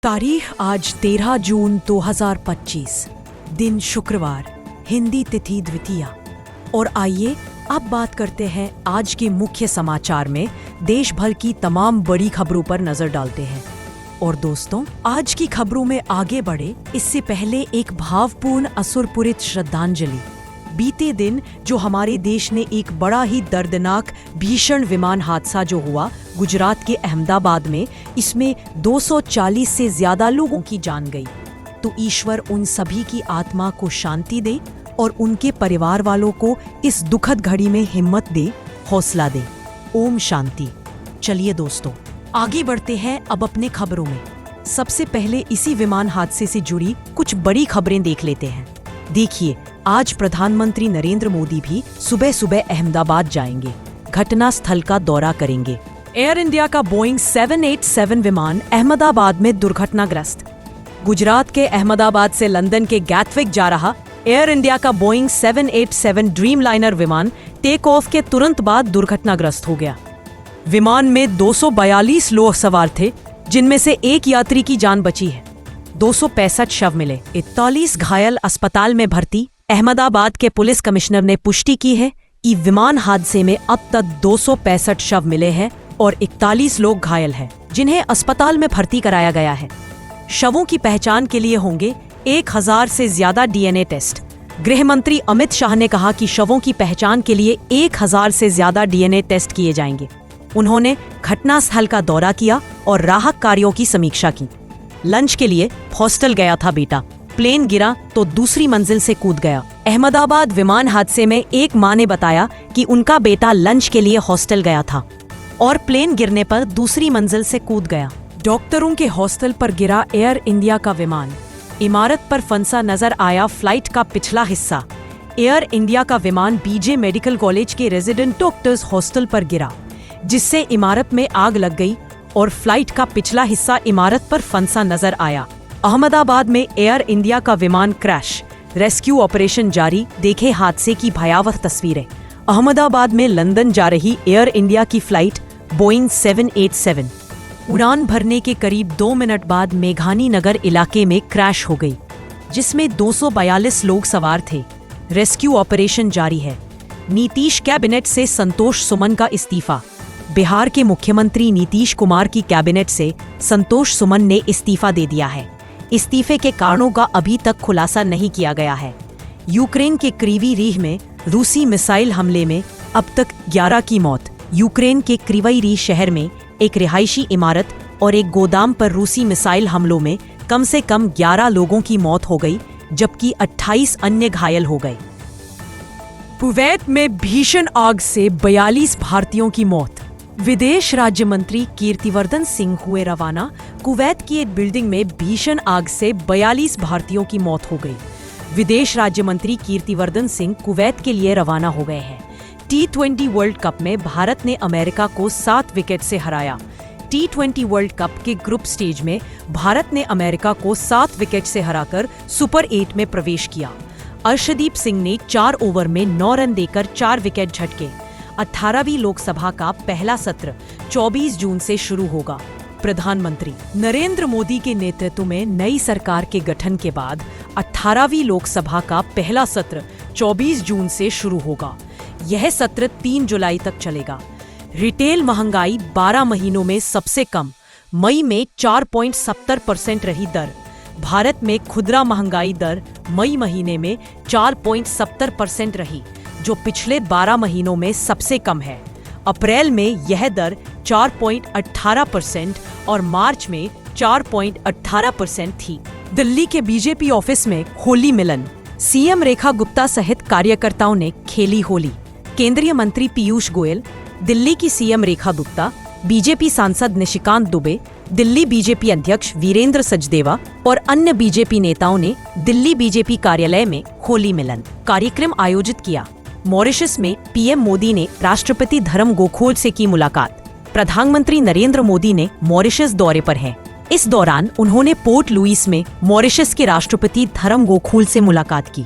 तारीख आज 13 जून 2025, दिन शुक्रवार, हिंदी तिथि द्वितीया। और आइए अब बात करते हैं आज के मुख्य समाचार में देश भर की तमाम बड़ी खबरों पर नजर डालते हैं। और दोस्तों, आज की खबरों में आगे बढ़े इससे पहले एक भावपूर्ण असुरपूरित श्रद्धांजलि। बीते दिन जो हमारे देश ने एक बड़ा ही दर्दनाक भीषण विमान हादसा जो हुआ गुजरात के अहमदाबाद में, इसमें 240 से ज्यादा लोगों की जान गई। तो ईश्वर उन सभी की आत्मा को शांति दे और उनके परिवार वालों को इस दुखद घड़ी में हिम्मत दे, हौसला दे। ओम शांति। चलिए दोस्तों, आगे बढ़ते हैं अब अपने खबरों में। सबसे पहले इसी विमान हादसे से जुड़ी कुछ बड़ी खबरें देख लेते हैं। देखिए, आज प्रधानमंत्री नरेंद्र मोदी भी सुबह सुबह अहमदाबाद जाएंगे, घटना स्थल का दौरा करेंगे। एयर इंडिया का बोइंग 787 विमान अहमदाबाद में दुर्घटनाग्रस्त। गुजरात के अहमदाबाद से लंदन के गैटविक जा रहा एयर इंडिया का बोइंग 787 ड्रीमलाइनर विमान टेक ऑफ के तुरंत बाद दुर्घटनाग्रस्त हो गया। विमान में 242 लोग सवार थे, जिनमें से एक यात्री की जान बची है। 265 शव मिले, 41 घायल अस्पताल में भर्ती। अहमदाबाद के पुलिस कमिश्नर ने पुष्टि की है कि विमान हादसे में अब तक 265 शव मिले हैं और 41 लोग घायल हैं, जिन्हें अस्पताल में भर्ती कराया गया है। शवों की पहचान के लिए होंगे 1000 से ज्यादा डीएनए टेस्ट। गृह मंत्री अमित शाह ने कहा कि शवों की पहचान के लिए 1000 से ज्यादा डीएनए टेस्ट किए जाएंगे। उन्होंने घटनास्थल का दौरा किया और राहत कार्यों की समीक्षा की। लंच के लिए हॉस्टल गया था बेटा, प्लेन गिरा तो दूसरी मंजिल से कूद गया। अहमदाबाद विमान हादसे में एक मां ने बताया कि उनका बेटा लंच के लिए हॉस्टल गया था और प्लेन गिरने पर दूसरी मंजिल से कूद गया। डॉक्टरों के हॉस्टल पर गिरा एयर इंडिया का विमान, इमारत पर फंसा नजर आया फ्लाइट का पिछला हिस्सा। एयर इंडिया का विमान बीजे मेडिकल कॉलेज के रेजिडेंट डॉक्टर्स हॉस्टल पर गिरा, जिससे इमारत में आग लग गई और फ्लाइट का पिछला हिस्सा इमारत पर फंसा नजर आया। अहमदाबाद में एयर इंडिया का विमान क्रैश, रेस्क्यू ऑपरेशन जारी। देखे हादसे की भयावह तस्वीरें। अहमदाबाद में लंदन जा रही एयर इंडिया की फ्लाइट बोइंग 787 उड़ान भरने के करीब 2 मिनट बाद मेघानी नगर इलाके में क्रैश हो गई, जिसमें 242 लोग सवार थे। रेस्क्यू ऑपरेशन जारी है। नीतीश कैबिनेट से संतोष सुमन का इस्तीफा। बिहार के मुख्यमंत्री नीतीश कुमार की कैबिनेट से संतोष सुमन ने इस्तीफा दे दिया है। इस्तीफे के कारणों का अभी तक खुलासा नहीं किया गया है। यूक्रेन के क्रीवी रीह में रूसी मिसाइल हमले में अब तक 11 की मौत। यूक्रेन के क्रीवी रीह शहर में एक रिहायशी इमारत और एक गोदाम पर रूसी मिसाइल हमलों में कम से कम 11 लोगों की मौत हो गई, जबकि 28 अन्य घायल हो गए। कुवैत में भीषण आग से 42 भारतीयों की मौत। विदेश राज्य मंत्री कीर्तिवर्धन सिंह हुए रवाना। कुवैत की एक बिल्डिंग में भीषण आग से 42 भारतीयों की मौत हो गई। विदेश राज्य मंत्री कीर्तिवर्धन सिंह कुवैत के लिए रवाना हो गए हैं। T20 वर्ल्ड कप में भारत ने अमेरिका को 7 विकेट से हराया। T20 वर्ल्ड कप के ग्रुप स्टेज में भारत ने अमेरिका को 7 विकेट से हराकर सुपर 8 में प्रवेश किया। अर्शदीप सिंह ने 4 ओवर में 9 रन देकर 4 विकेट झटके। 18वीं लोकसभा का पहला सत्र 24 जून से शुरू होगा। प्रधानमंत्री नरेंद्र मोदी के नेतृत्व में नई सरकार के गठन के बाद 18वीं लोकसभा का पहला सत्र 24 जून से शुरू होगा। यह सत्र 3 जुलाई तक चलेगा। रिटेल महंगाई 12 महीनों में सबसे कम, मई में 4.70% रही दर। भारत में खुदरा महंगाई दर मई महीने में 4.70% रही, जो पिछले 12 महीनों में सबसे कम है। अप्रैल में यह दर 4.18% और मार्च में 4.18% थी। दिल्ली के बीजेपी ऑफिस में होली मिलन। सीएम रेखा गुप्ता सहित कार्यकर्ताओं ने खेली होली। केंद्रीय मंत्री पीयूष गोयल, दिल्ली की सीएम रेखा गुप्ता, बीजेपी सांसद निशिकांत दुबे, दिल्ली बीजेपी अध्यक्ष वीरेंद्र सचदेवा और अन्य बीजेपी नेताओं ने दिल्ली बीजेपी कार्यालय में होली मिलन कार्यक्रम आयोजित किया। मॉरिशस में पीएम मोदी ने राष्ट्रपति धर्म गोखोल से की मुलाकात। प्रधानमंत्री नरेंद्र मोदी ने मॉरिशस दौरे पर हैं। इस दौरान उन्होंने पोर्ट लुइस में मॉरिशस के राष्ट्रपति धर्म गोखोल से मुलाकात की।